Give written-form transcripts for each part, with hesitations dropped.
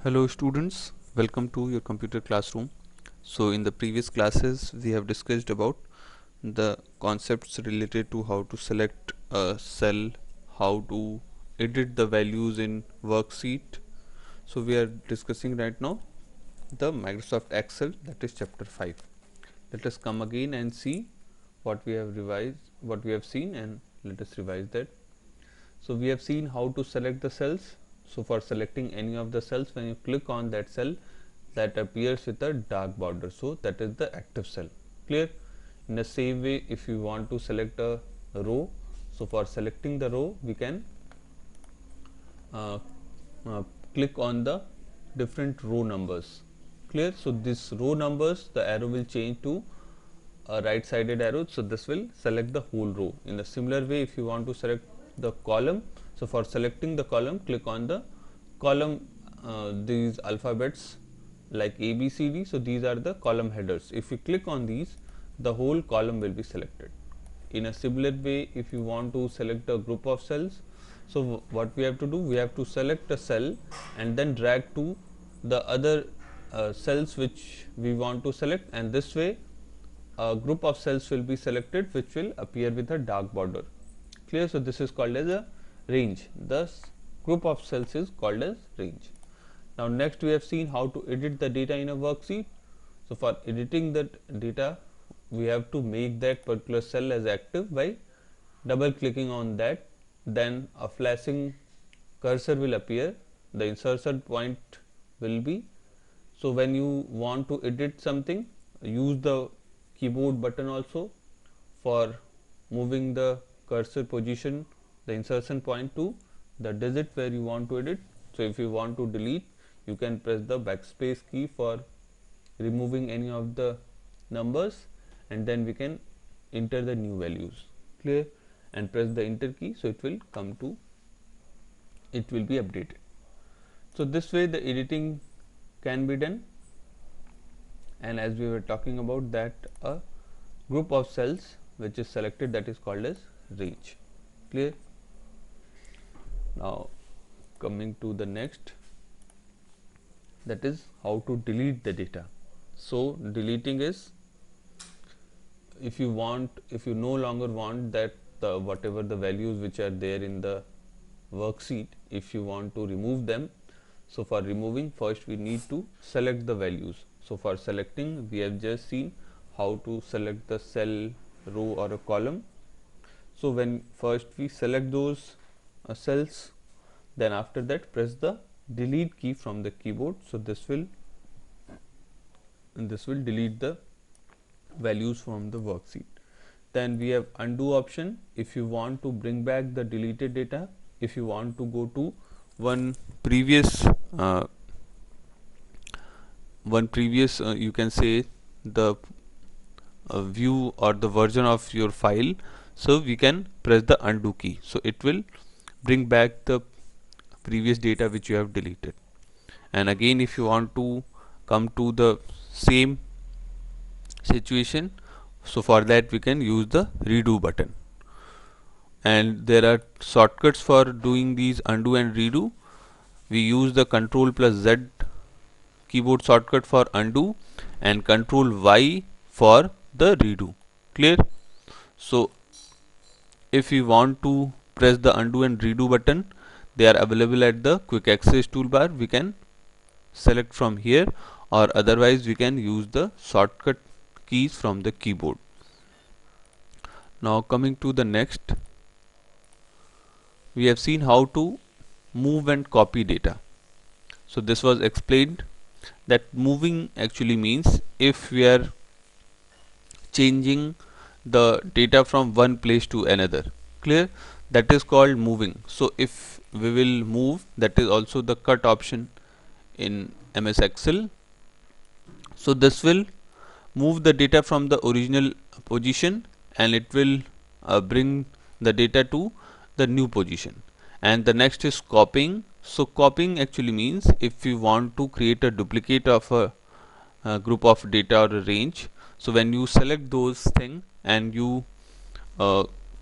Hello students, welcome to your computer classroom. So in the previous classes we have discussed about the concepts related to how to select a cell, how to edit the values in worksheet. So we are discussing right now the Microsoft Excel, that is chapter 5. Let us come again and see what we have revised, what we have seen, and let us revise that. So we have seen how to select the cells. So for selecting any of the cells, when you click on that cell, that appears with a dark border, so that is the active cell. Clear? In the same way, if you want to select a row, so for selecting the row we can uh, uh, click on the different row numbers. Clear? So this row numbers, the arrow will change to a right sided arrow, so this will select the whole row. In a similar way, if you want to select the column, so for selecting the column, click on the column, these alphabets like A, B, C, D, so these are the column headers. If you click on these, the whole column will be selected. In a similar way, if you want to select a group of cells, so what we have to do, we have to select a cell and then drag to the other cells which we want to select, and this way a group of cells will be selected which will appear with a dark border. Clear? So this is called as a range. Thus group of cells is called as range. Now next we have seen how to edit the data in a worksheet. So for editing that data, we have to make that particular cell as active by double clicking on that, then a flashing cursor will appear, the insertion point will be. So when you want to edit something, use the keyboard button also for moving the cursor position, the insertion point to the digit where you want to edit. So if you want to delete, you can press the backspace key for removing any of the numbers, and then we can enter the new values. Clear? And press the enter key, so it will come to, it will be updated. So this way the editing can be done. And as we were talking about that, a group of cells which is selected, that is called as range. Clear? Now coming to the next, that is how to delete the data. So deleting is, if you no longer want that whatever the values which are there in the worksheet, if you want to remove them, so for removing, first we need to select the values. So for selecting, we have just seen how to select the cell, row or a column. So when first we select those cells, then after that press the delete key from the keyboard. So this will delete the values from the worksheet. Then we have undo option. If you want to bring back the deleted data, if you want to go to one previous you can say the view or the version of your file, so we can press the undo key, so it will bring back the previous data which you have deleted. And again, if you want to come to the same situation, so for that we can use the redo button. And there are shortcuts for doing these undo and redo. We use the Ctrl plus Z keyboard shortcut for undo and Ctrl Y for the redo. Clear? So if we want to press the undo and redo button, they are available at the quick access toolbar. We can select from here, or otherwise we can use the shortcut keys from the keyboard. Now coming to the next, we have seen how to move and copy data. So this was explained that moving actually means if we are changing the data from one place to another. Clear? That is called moving. So if we will move, that is also the cut option in MS Excel. So this will move the data from the original position, and it will bring the data to the new position. And the next is copying. So copying actually means if you want to create a duplicate of a group of data or a range, so when you select those things and you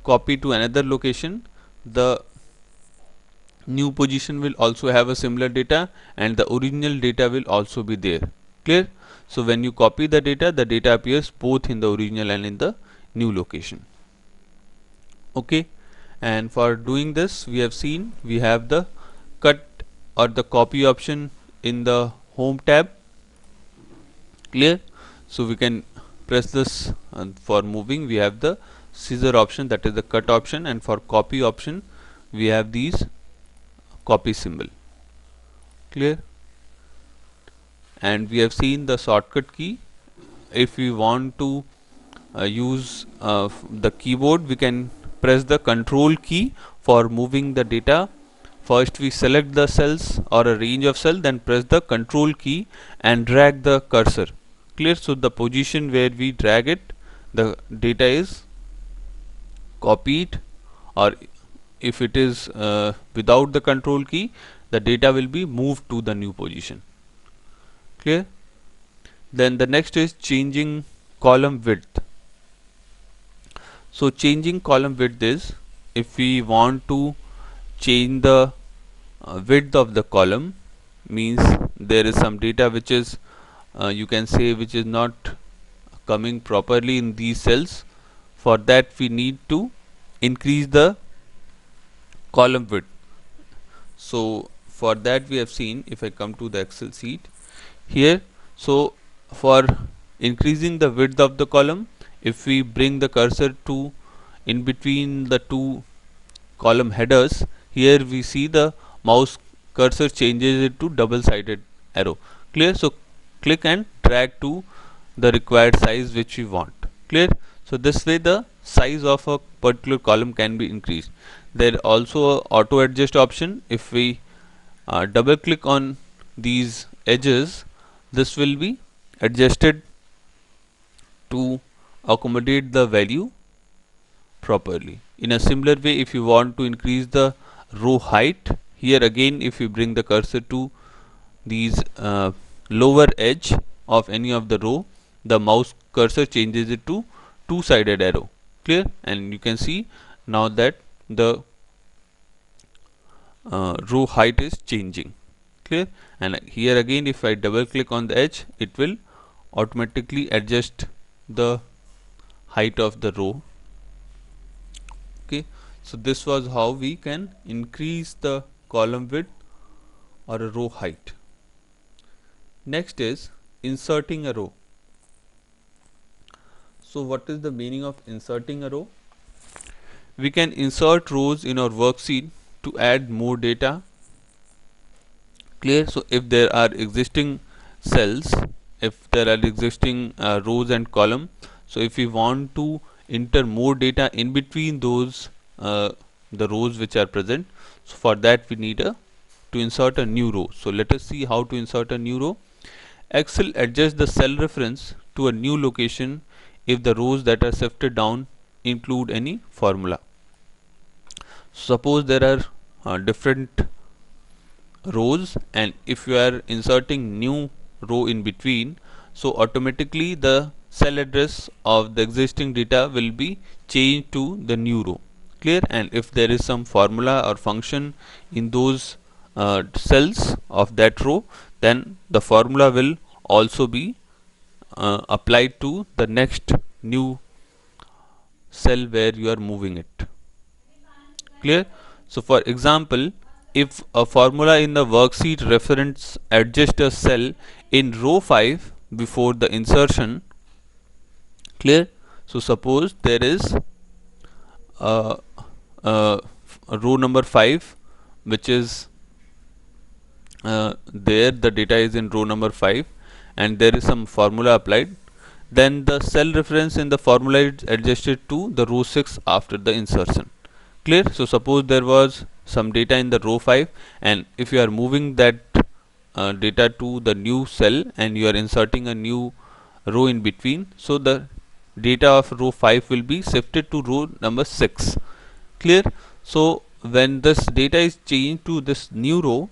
copy to another location, the new position will also have a similar data, and the original data will also be there. Clear? So when you copy the data appears both in the original and in the new location. Okay, and for doing this we have seen we have the cut or the copy option in the home tab. Clear? So we can press this, and for moving we have the scissor option, that is the cut option, and for copy option we have these copy symbol. Clear? And we have seen the shortcut key. If we want to use the keyboard, we can press the control key for moving the data. First we select the cells or a range of cells, then press the control key and drag the cursor. Clear? So the position where we drag it, the data is copied, or if it is without the control key, the data will be moved to the new position. Clear? Then the next is changing column width. So changing column width is, if we want to change the width of the column, means there is some data which is you can say which is not coming properly in these cells. For that we need to increase the column width. So for that we have seen, if I come to the Excel sheet here, so for increasing the width of the column, if we bring the cursor to in between the two column headers, here we see the mouse cursor changes it to double-sided arrow. Clear? So click and drag to the required size which we want. Clear? So this way the size of a particular column can be increased. There also a auto adjust option. If we double click on these edges, this will be adjusted to accommodate the value properly. In a similar way, if you want to increase the row height, here again if you bring the cursor to these lower edge of any of the row, the mouse cursor changes it to two-sided arrow. Clear? And you can see now that the row height is changing. Clear? And here again if I double click on the edge, it will automatically adjust the height of the row. Okay, so this was how we can increase the column width or a row height. Next is inserting a row. So what is the meaning of inserting a row? We can insert rows in our worksheet to add more data. Clear? So if there are existing cells, if there are existing rows and column, so if we want to enter more data in between those the rows which are present, so for that we need to insert a new row. So let us see how to insert a new row. Excel adjusts the cell reference to a new location if the rows that are shifted down include any formula. Suppose there are different rows, and if you are inserting new row in between, so automatically the cell address of the existing data will be changed to the new row. Clear? And if there is some formula or function in those cells of that row, then the formula will also be applied to the next new cell where you are moving it. Clear? So for example, if a formula in the worksheet reference adjust a cell in row 5 before the insertion. Clear? So suppose there is a row number 5 which is there, the data is in row number 5 and there is some formula applied, then the cell reference in the formula is adjusted to the row 6 after the insertion. Clear? So suppose there was some data in the row 5, and if you are moving that data to the new cell and you are inserting a new row in between, so the data of row 5 will be shifted to row number 6. Clear? So when this data is changed to this new row,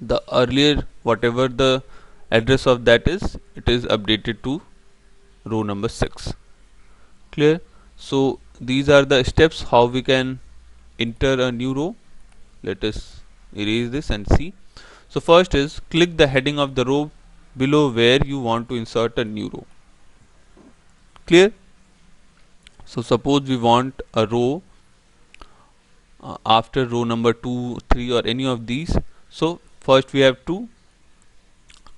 the earlier whatever the address of that is, it is updated to row number 6. Clear? So these are the steps how we can enter a new row. Let us erase this and see. So first is click the heading of the row below where you want to insert a new row. Clear? So suppose we want a row after row number 2, 3 or any of these. So first we have to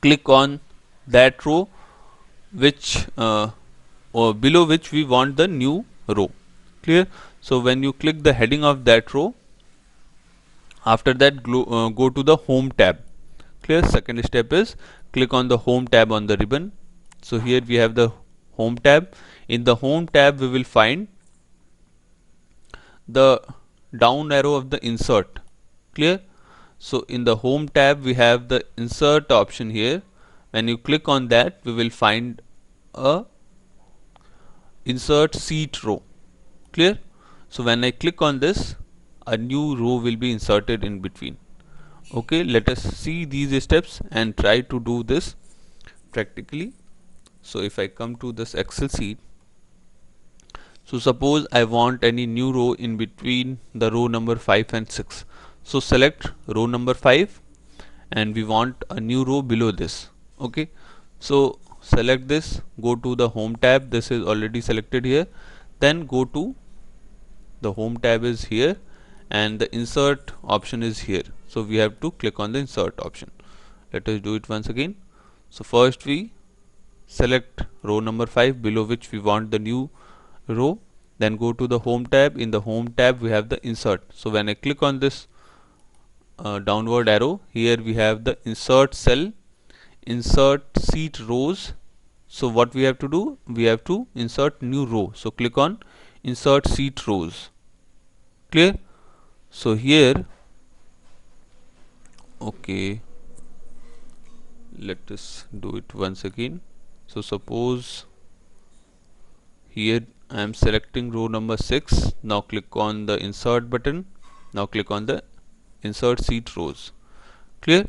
click on that row which or below which we want the new row. Clear? So when you click the heading of that row, after that go to the home tab. Clear? Second step is click on the home tab on the ribbon. So here we have the home tab. In the home tab we will find the down arrow of the insert. Clear? So in the home tab we have the insert option here. When you click on that, we will find a insert sheet row. Clear? So when I click on this, a new row will be inserted in between. Okay, let us see these steps and try to do this practically. So if I come to this Excel sheet, so suppose I want any new row in between the row number 5 and 6. So select row number 5 and we want a new row below this. Okay, so select this, go to the home tab. This is already selected here. Then go to the home tab is here and the insert option is here. So we have to click on the insert option. Let us do it once again. So first we select row number 5 below which we want the new row. Then go to the home tab. In the home tab we have the insert. So when I click on this downward arrow, here we have the insert cell, insert sheet rows. So what we have to do, we have to insert new row. So click on insert sheet rows. Clear? So here, okay, let us do it once again. So suppose here I am selecting row number 6. Now click on the insert button. Now click on the insert sheet rows. Clear?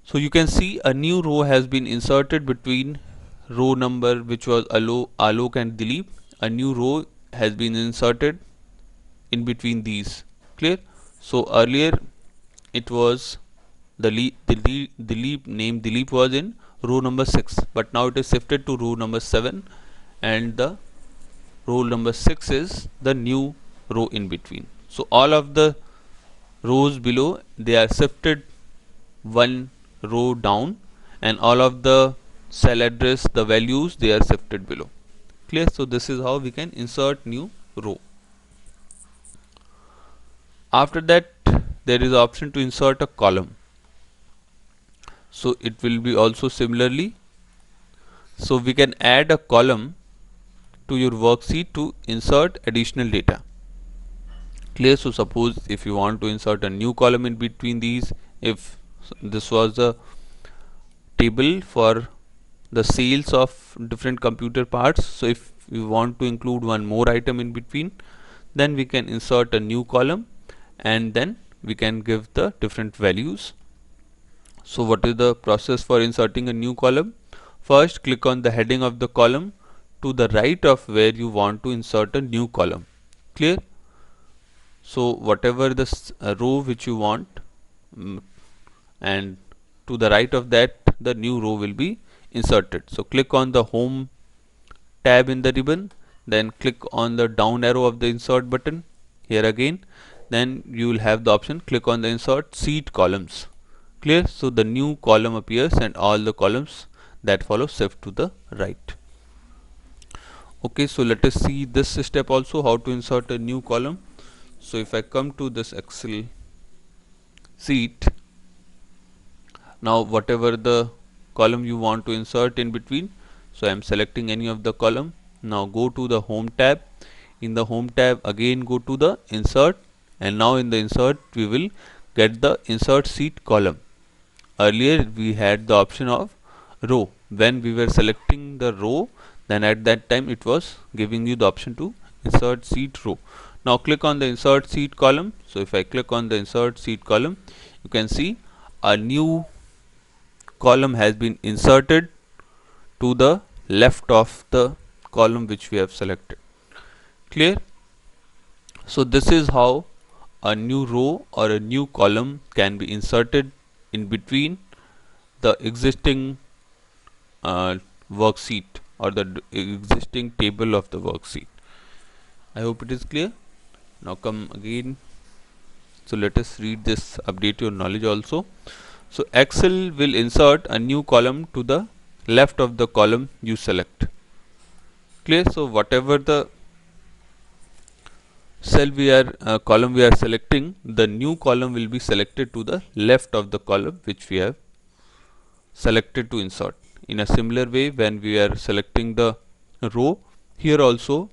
So you can see a new row has been inserted between row number which was Alok and Dilip. A new row has been inserted in between these. Clear? So earlier it was the Dilip name Dilip was in row number 6, but now it is shifted to row number 7 and the row number 6 is the new row in between. So all of the rows below, they are shifted one row down and all of the cell address, the values, they are shifted below. Clear? So this is how we can insert new row. After that there is option to insert a column. So it will be also similarly. So we can add a column to your worksheet to insert additional data. Clear? So suppose if you want to insert a new column in between these, if this was the table for the sales of different computer parts, so if we want to include one more item in between, then we can insert a new column and then we can give the different values. So what is the process for inserting a new column? First click on the heading of the column to the right of where you want to insert a new column. Clear? So whatever the row which you want, and to the right of that the new row will be inserted. So click on the home tab in the ribbon, then click on the down arrow of the insert button here again, then you will have the option click on the insert sheet columns. Clear? So the new column appears and all the columns that follow shift to the right. Okay, so let us see this step also, how to insert a new column. So if I come to this Excel sheet, now whatever the column you want to insert in between, so I am selecting any of the column. Now go to the home tab. In the home tab again go to the insert, and now in the insert we will get the insert sheet column. Earlier we had the option of row. When we were selecting the row, then at that time it was giving you the option to insert sheet row. Now click on the insert sheet column. So if I click on the insert sheet column, you can see a new column has been inserted to the left of the column which we have selected. Clear? So this is how a new row or a new column can be inserted in between the existing uh, worksheet or the existing table of the worksheet. I hope it is clear. Now come again. So let us read this, update your knowledge also. So Excel will insert a new column to the left of the column you select. Clear? So whatever the cell we are column we are selecting, the new column will be selected to the left of the column which we have selected to insert. In a similar way, when we are selecting the row, here also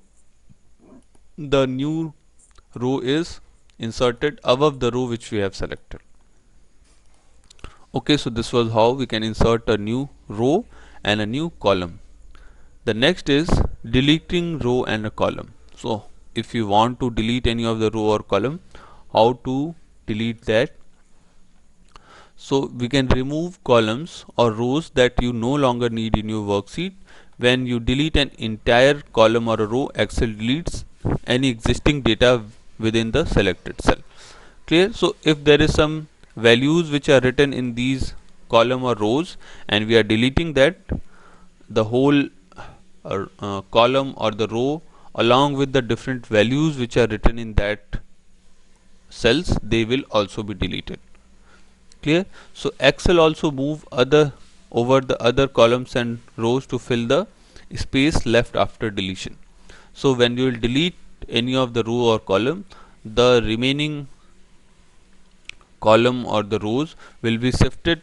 the new row is inserted above the row which we have selected. Okay, so this was how we can insert a new row and a new column. The next is deleting row and a column. So if you want to delete any of the row or column, how to delete that? So we can remove columns or rows that you no longer need in your worksheet. When you delete an entire column or a row, Excel deletes any existing data within the selected cell. Clear? So if there is some values which are written in these column or rows and we are deleting that, the whole column or the row along with the different values which are written in that cells, they will also be deleted. Clear? So Excel also move over the other columns and rows to fill the space left after deletion. So when you will delete any of the row or column, the remaining column or the rows will be shifted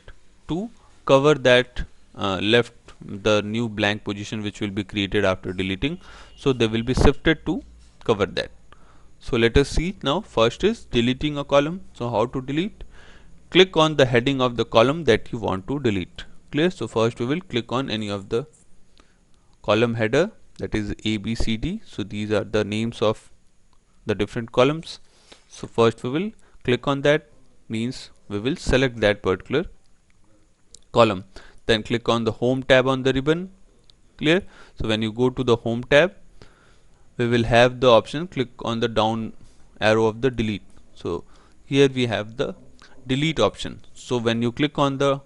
to cover that left, the new blank position which will be created after deleting. So they will be shifted to cover that. So let us see now. First is deleting a column. So how to delete? Click on the heading of the column that you want to delete. Clear? So first we will click on any of the column header, that is A, B, C, D. So these are the names of the different columns. So first we will click on that, means we will select that particular column. Then click on the home tab on the ribbon. Clear? So when you go to the home tab, we will have the option, click on the down arrow of the delete. So here we have the delete option. So when you click on the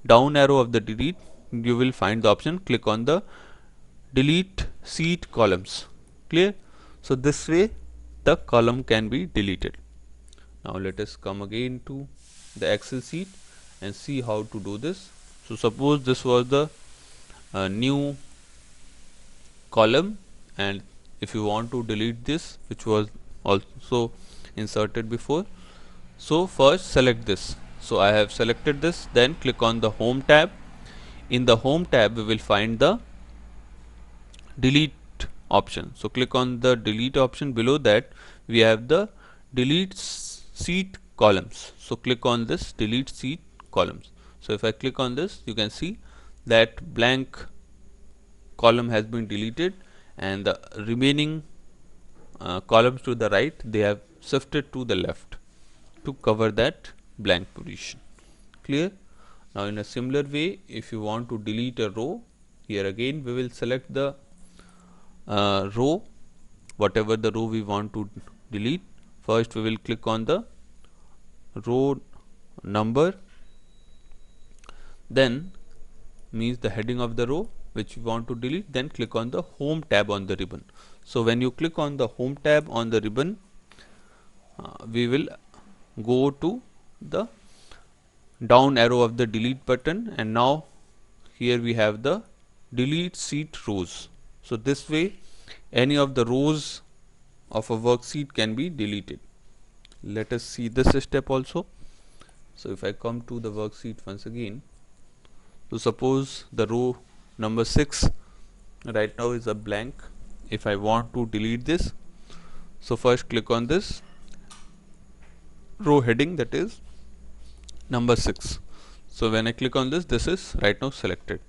down arrow of the delete, you will find the option, click on the delete sheet columns. Clear? So this way the column can be deleted. Now let us come again to the Excel sheet and see how to do this. So suppose this was the new column, and if you want to delete this which was also inserted before, so first select this. So I have selected this, then click on the home tab. In the home tab we will find the delete option. So click on the delete option. Below that we have the delete sheet columns. So click on this delete sheet columns. So if I click on this, you can see that blank column has been deleted and the remaining columns to the right, they have shifted to the left to cover that blank position. Clear? Now in a similar way, if you want to delete a row, here again we will select the row, whatever the row we want to delete. First we will click on the row number, then means the heading of the row which we want to delete, then click on the home tab on the ribbon. So when you click on the home tab on the ribbon, we will go to the down arrow of the delete button, and now here we have the delete sheet rows. So this way any of the rows of a worksheet can be deleted. Let us see this step also. So if I come to the worksheet once again, so suppose the row number 6 right now is a blank. If I want to delete this, so first click on this row heading, that is number 6. So when I click on this, this is right now selected.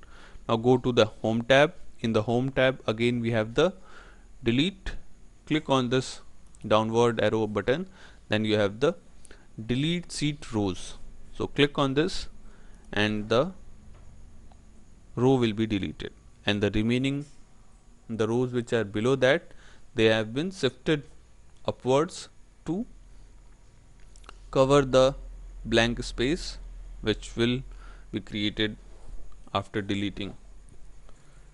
Now go to the home tab. In the home tab again we have the delete. Click on this downward arrow button, then you have the delete sheet rows. So click on this and the row will be deleted, and the remaining the rows which are below that, they have been shifted upwards to cover the blank space which will be created after deleting.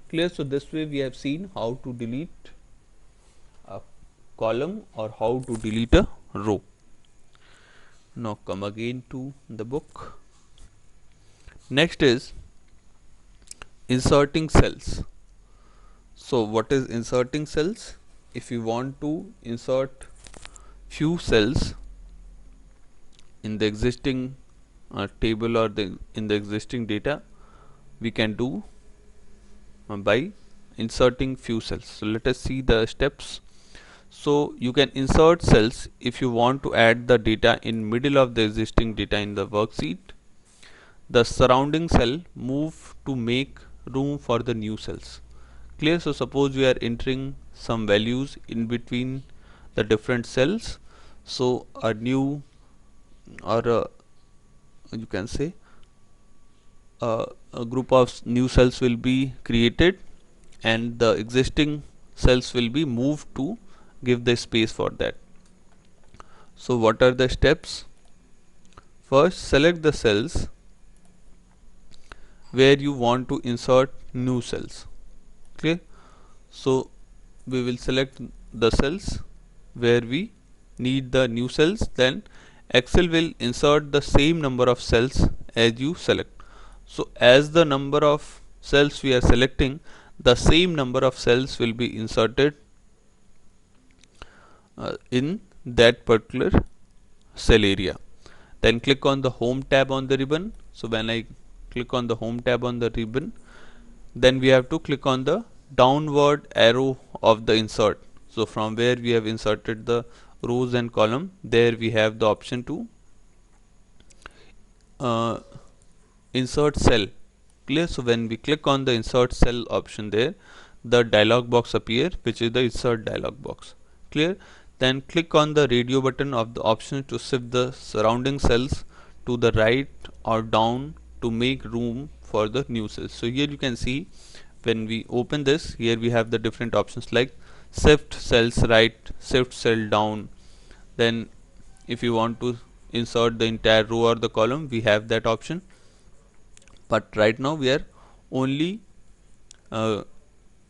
Clear? So this way we have seen how to delete a column or how to delete a row. Now come again to the book. Next is inserting cells. So what is inserting cells? If you want to insert few cells in the existing table or in the existing data, we can do by inserting few cells. So let us see the steps. So you can insert cells if you want to add the data in middle of the existing data in the worksheet. The surrounding cell move to make room for the new cells. Clear? So suppose we are entering some values in between the different cells. So a new or you can say a group of new cells will be created and the existing cells will be moved to give the space for that. So what are the steps? First, select the cells where you want to insert new cells. Clear? So we will select the cells where we need the new cells, then Excel will insert the same number of cells as you select. So as the number of cells we are selecting, the same number of cells will be inserted in that particular cell area. Then click on the home tab on the ribbon. So when I click on the home tab on the ribbon, then we have to click on the downward arrow of the insert. So from where we have inserted the rows and column, there we have the option to insert cell. Clear? So when we click on the insert cell option there, the dialog box appear, which is the insert dialog box. Clear? Then click on the radio button of the option to shift the surrounding cells to the right or down to make room for the new cells. So here you can see when we open this, here we have the different options like shift cells right, shift cell down. Then if you want to insert the entire row or the column, we have that option. But right now we are only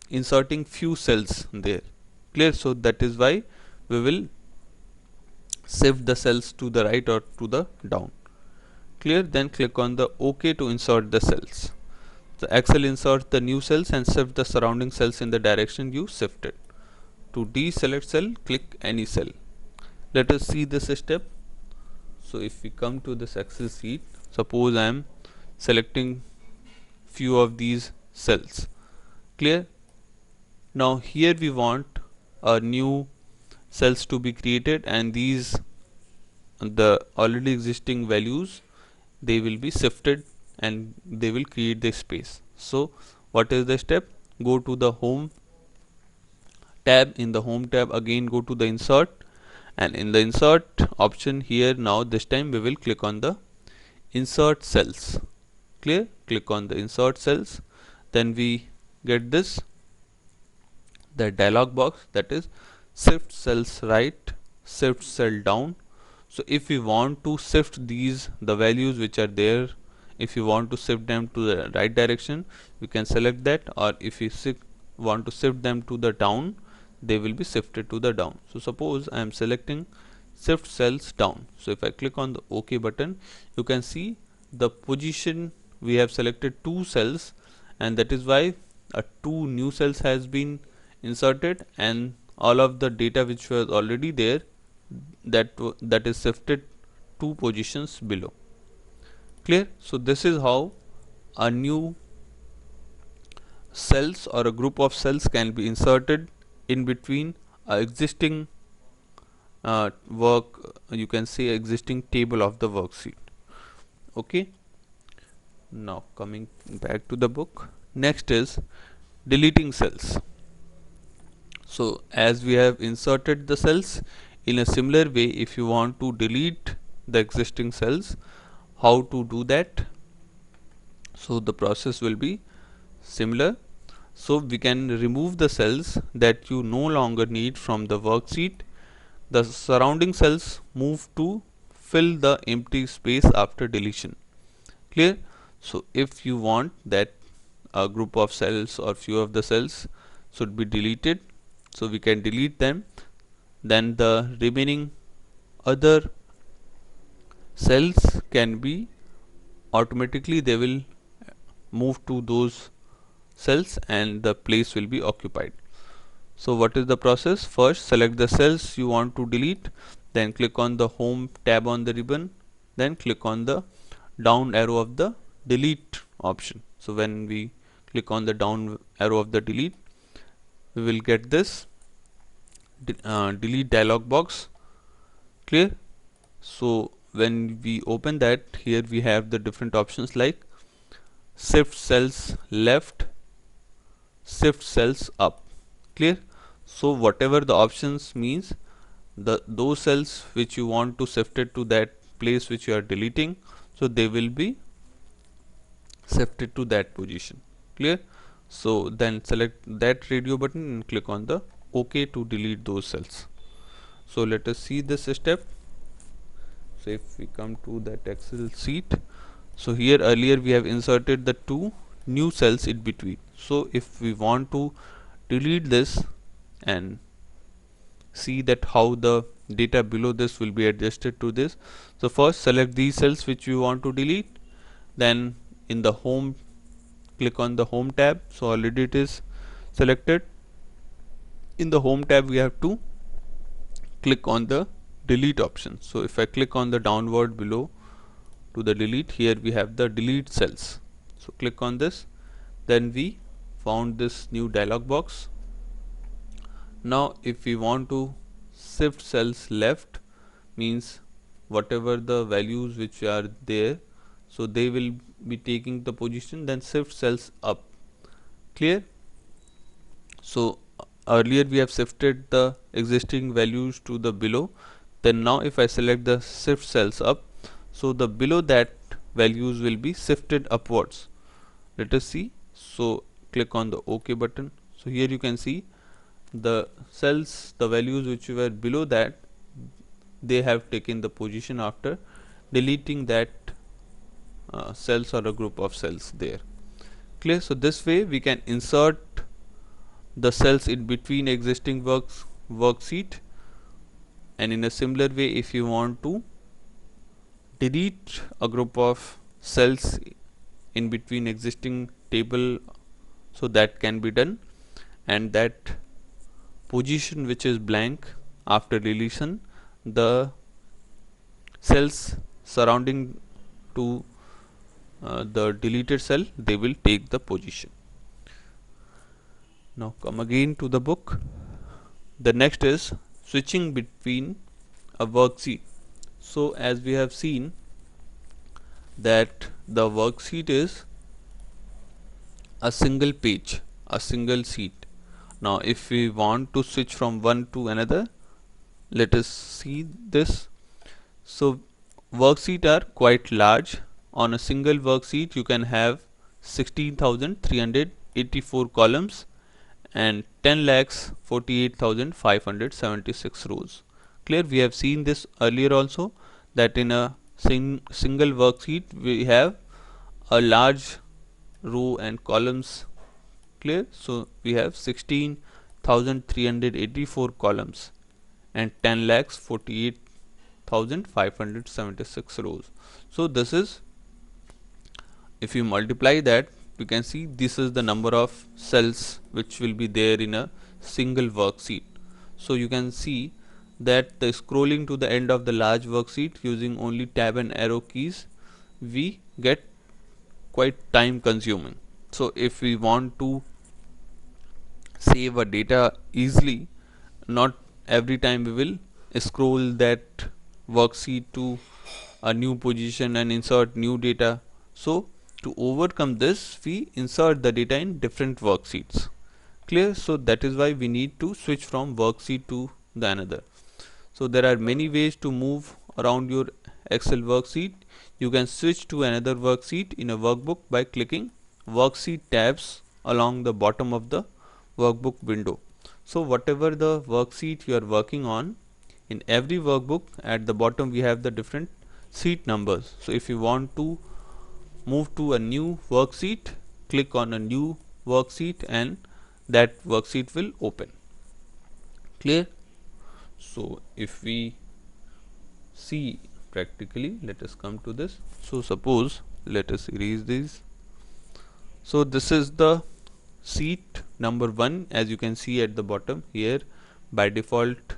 inserting few cells there. Clear? So that is why we will shift the cells to the right or to the down. Clear? Then click on the OK to insert the cells. The Excel inserts the new cells and shift the surrounding cells in the direction you shifted. To deselect cell, click any cell. Let us see this step. So if we come to this Excel sheet, suppose I am selecting few of these cells. Clear? Now here we want a new cells to be created, and these the already existing values, they will be shifted and they will create the space. So what is the step? Go to the home tab. In the home tab, again go to the insert, and in the insert option here, now this time we will click on the insert cells. Clear? Click on the insert cells, then we get this the dialog box, that is shift cells right, shift cell down. So if we want to shift these the values which are there, if you want to shift them to the right direction, you can select that, or if you want to shift them to the down, they will be shifted to the down. So suppose I am selecting shift cells down. So if I click on the OK button, you can see the position we have selected two cells, and that is why two new cells has been inserted, and all of the data which was already there, that is shifted two positions below. Clear? So this is how a new cells or a group of cells can be inserted in between existing work, you can say existing table of the worksheet. Okay, now coming back to the book, next is deleting cells. So as we have inserted the cells, in a similar way, if you want to delete the existing cells, how to do that? So the process will be similar. So we can remove the cells that you no longer need from the worksheet. The surrounding cells move to fill the empty space after deletion. Clear? So if you want that a group of cells or few of the cells should be deleted, so we can delete them, then the remaining other cells can be automatically, they will move to those cells and the place will be occupied. So what is the process? First select the cells you want to delete, then click on the home tab on the ribbon, then click on the down arrow of the delete option. So when we click on the down arrow of the delete, we will get this delete dialog box. Clear? So when we open that, here we have the different options like shift cells left, shift cells up. Clear? So whatever the options means, those cells which you want to shift it to that place which you are deleting, so they will be shifted to that position. Clear? So then select that radio button and click on the OK to delete those cells. So let us see this step. So if we come to that Excel sheet, so here earlier we have inserted the two new cells in between. So if we want to delete this and see that how the data below this will be adjusted to this, so first select these cells which you want to delete, then in the home click on the home tab. So already it is selected. In the home tab we have to click on the delete option. So if I click on the downward below to the delete, here we have the delete cells. So click on this, then we found this new dialog box. Now if we want to shift cells left, means whatever the values which are there, so they will be taking the position, then shift cells up. Clear? So earlier we have shifted the existing values to the below, then now if I select the shift cells up, so the below that values will be shifted upwards. Let us see. So click on the OK button. So here you can see the cells, the values which were below that, they have taken the position after deleting that cells or a group of cells there. Clear? So this way we can insert the cells in between existing worksheet, and in a similar way if you want to delete a group of cells in between existing table, so that can be done, and that position which is blank after deletion, the cells surrounding to the deleted cell, they will take the position. Now come again to the book. The next is switching between a worksheet. So as we have seen that the worksheet is a single page, a single sheet. Now if we want to switch from one to another, let us see this. So worksheet are quite large. On a single worksheet you can have 16,384 columns and 10,48,576 rows. Clear? We have seen this earlier also, that in a single worksheet we have a large row and columns. Clear? So we have 16,384 columns and 10,48,576 rows. So this is, if you multiply that, we can see this is the number of cells which will be there in a single worksheet. So you can see that the scrolling to the end of the large worksheet using only tab and arrow keys, we get quite time consuming. So if we want to save a data easily, not every time we will scroll that worksheet to a new position and insert new data. So to overcome this, we insert the data in different worksheets. Clear? So that is why we need to switch from worksheet to the another. So there are many ways to move around your Excel worksheet. You can switch to another worksheet in a workbook by clicking worksheet tabs along the bottom of the workbook window. So whatever the worksheet you are working on, in every workbook at the bottom we have the different seat numbers. So if you want to move to a new worksheet, click on a new worksheet and that worksheet will open. Clear? So if we see practically, let us come to this. So suppose, let us erase these. So this is the sheet number 1, as you can see at the bottom here. By default,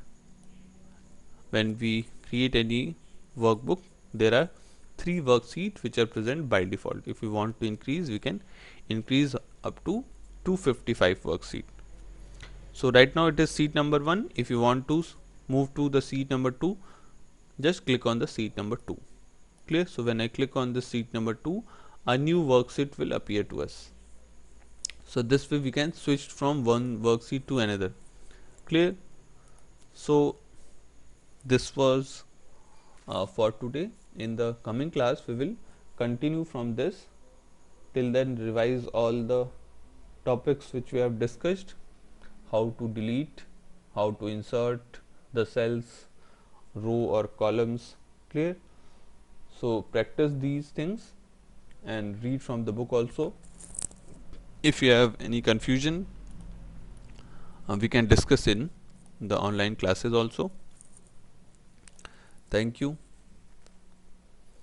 when we create any workbook, there are 3 worksheets which are present by default. If we want to increase, we can increase up to 255 worksheet. So right now it is sheet number 1. If you want to move to the sheet number 2, just click on the sheet number 2. Clear? So when I click on the sheet number 2, a new worksheet will appear to us. So this way we can switch from one worksheet to another. Clear? So this was for today. In the coming class we will continue from this. Till then, revise all the topics which we have discussed: how to delete, how to insert the cells, row or columns. Clear? So practice these things and read from the book also. If you have any confusion, we can discuss in the online classes also. Thank you.